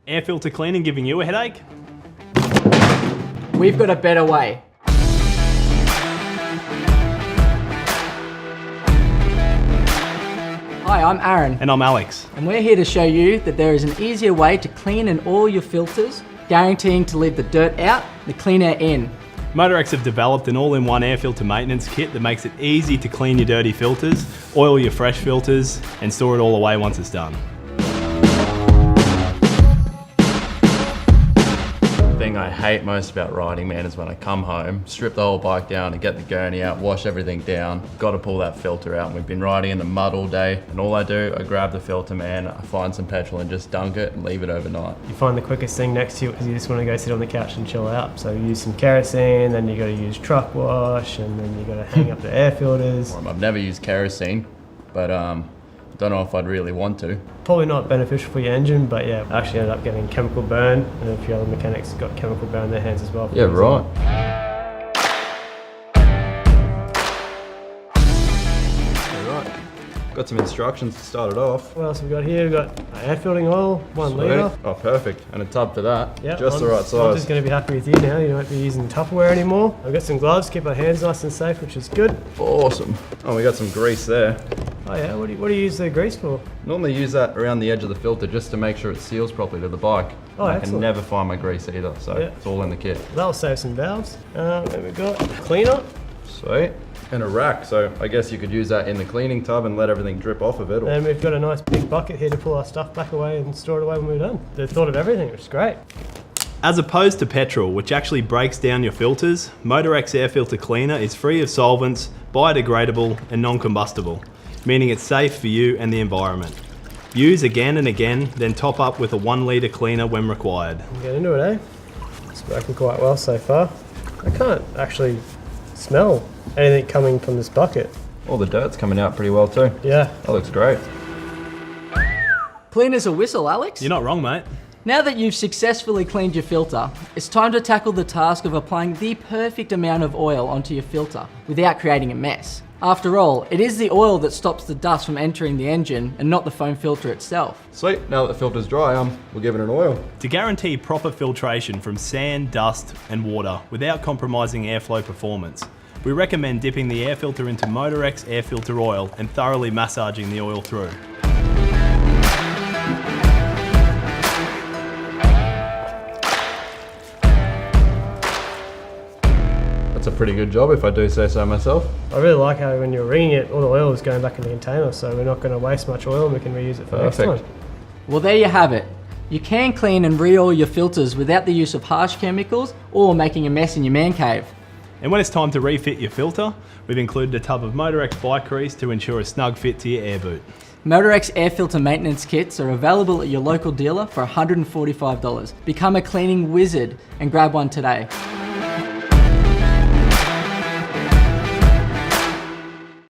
Air filter cleaning giving you a headache? We've got a better way. Hi, I'm Aaron. And I'm Alex. And we're here to show you that there is an easier way to clean and oil your filters, guaranteeing to leave the dirt out, the clean air in. MOTOREX have developed an all-in-one air filter maintenance kit that makes it easy to clean your dirty filters, oil your fresh filters, and store it all away once it's done. The thing I hate most about riding, man, is when I come home, strip the whole bike down and get the gurney out, wash everything down, got to pull that filter out. And we've been riding in the mud all day, and all I do, I grab the filter, man, I find some petrol and just dunk it and leave it overnight. You find the quickest thing next to you because you just want to go sit on the couch and chill out. So you use some kerosene, then you got to use truck wash, and then you got to hang up the air filters. I've never used kerosene, but don't know if I'd really want to. Probably not beneficial for your engine, but yeah, I actually ended up getting chemical burn, and a few other mechanics got chemical burn in their hands as well. Yeah, right. Got some instructions to start it off. What else have we got here? We've got air filtering oil, 1 litre. Oh, perfect. And a tub for that. Yep, just the right size. I'm just going to be happy with you now. You won't be using Tupperware anymore. I've got some gloves, keep our hands nice and safe, which is good. Awesome. Oh, we got some grease there. Oh yeah, what do you use the grease for? Normally use that around the edge of the filter just to make sure it seals properly to the bike. Oh, I excellent. can never find my grease either, so Yeah. it's all in the kit. That'll save some valves. Then we've got cleaner. Sweet. And a rack, so I guess you could use that in the cleaning tub and let everything drip off of it. Or... And we've got a nice big bucket here to pull our stuff back away and store it away when we're done. They've thought of everything, which is great. As opposed to petrol, which actually breaks down your filters, MOTOREX Air Filter Cleaner is free of solvents, biodegradable, and non-combustible, meaning it's safe for you and the environment. Use again and again, then top up with a 1 litre cleaner when required. Get into it, eh? It's working quite well so far. I can't actually smell anything coming from this bucket. All the dirt's coming out pretty well too. Yeah. That looks great. Clean as a whistle, Alex. You're not wrong, mate. Now that you've successfully cleaned your filter, it's time to tackle the task of applying the perfect amount of oil onto your filter without creating a mess. After all, it is the oil that stops the dust from entering the engine and not the foam filter itself. Sweet, now that the filter's dry, we'll give it an oil. To guarantee proper filtration from sand, dust, and water without compromising airflow performance, we recommend dipping the air filter into MOTOREX air filter oil and thoroughly massaging the oil through. That's a pretty good job if I do say so myself. I really like how when you're ringing it, all the oil is going back in the container, so we're not going to waste much oil and we can reuse it for next Perfect. time. Well, there you have it. You can clean and re-oil your filters without the use of harsh chemicals or making a mess in your man cave. And when it's time to refit your filter, we've included a tub of MOTOREX bike grease to ensure a snug fit to your air boot. MOTOREX air filter maintenance kits are available at your local dealer for $145. Become a cleaning wizard and grab one today.